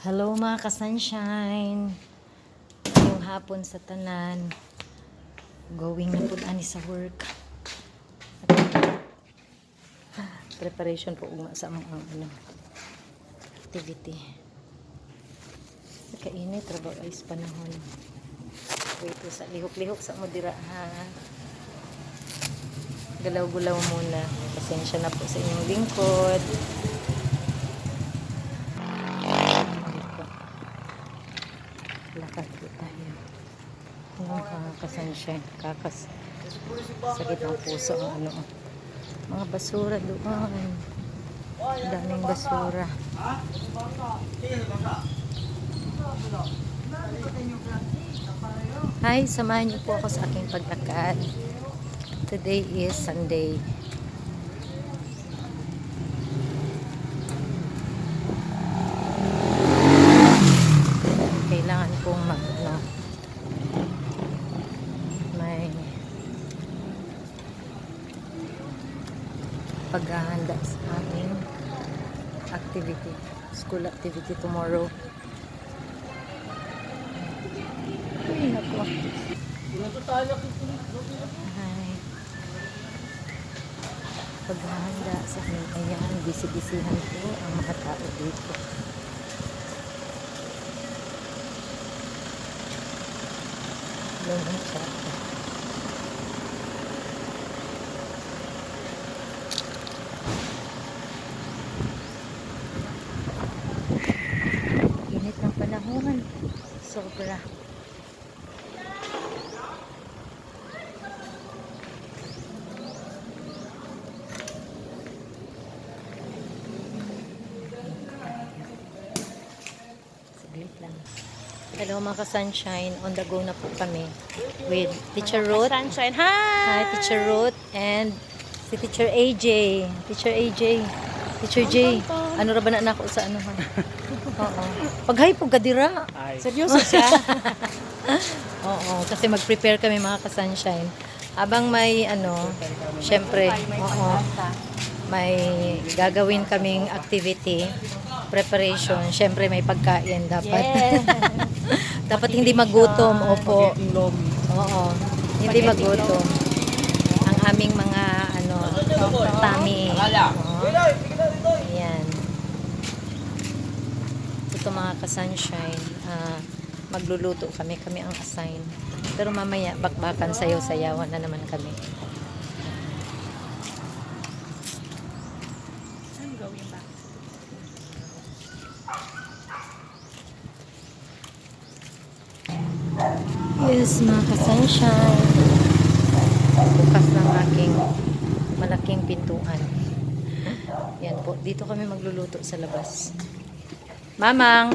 Hello mga ka-sunshine. Yung hapon sa tanan. Going na po ani sa work. Preparation po ugma sa among activity. Kainit trabaho ay panahon. Wait sa lihok-lihok sa mo dira ha. Galaw-gulaw muna. Pasensya na po sa inyong lingkod. Lakad po tayo. Yung ka-sunshine. Sakit ng puso ang mga basura doon. Daming basura. Hi, samahan niyo po ako sa aking paglakad. Today is Sunday. Kailangan kong may paghahanda sa aming activity, school activity tomorrow. Ay, nako. Hi. Paghahanda sa aming, ayan, busy-busyhan po ang mga tao dito. Lumang siya. Init ng panahon. Sobra. Saglit lang. Hello mga ka-sunshine, on the go na po kami with Teacher Ruth. Sunshine, hi! Hi, Teacher Ruth and si Teacher AJ. Teacher AJ. Teacher J. Ano ra ba na ako sa ano ha? Oo. Paghay po gadira. Seryoso siya? Oo, kasi mag-prepare kami mga ka-sunshine. Habang may syempre, oo, may gagawin kaming activity, preparation, syempre may pagkain dapat. Yes. Dapat hindi magutom, opo. Oo, hindi magutom. Ang aming mga tummy. Ayan. Ito mga ka-sunshine, magluluto kami ang assign. Pero mamaya, bakbakan, sayaw-sayawan na naman kami. I'm going back. Yes, mga ka-sunshine. Bukas ng aking malaking pintuan. Yan po, dito kami magluluto sa labas. Mamang!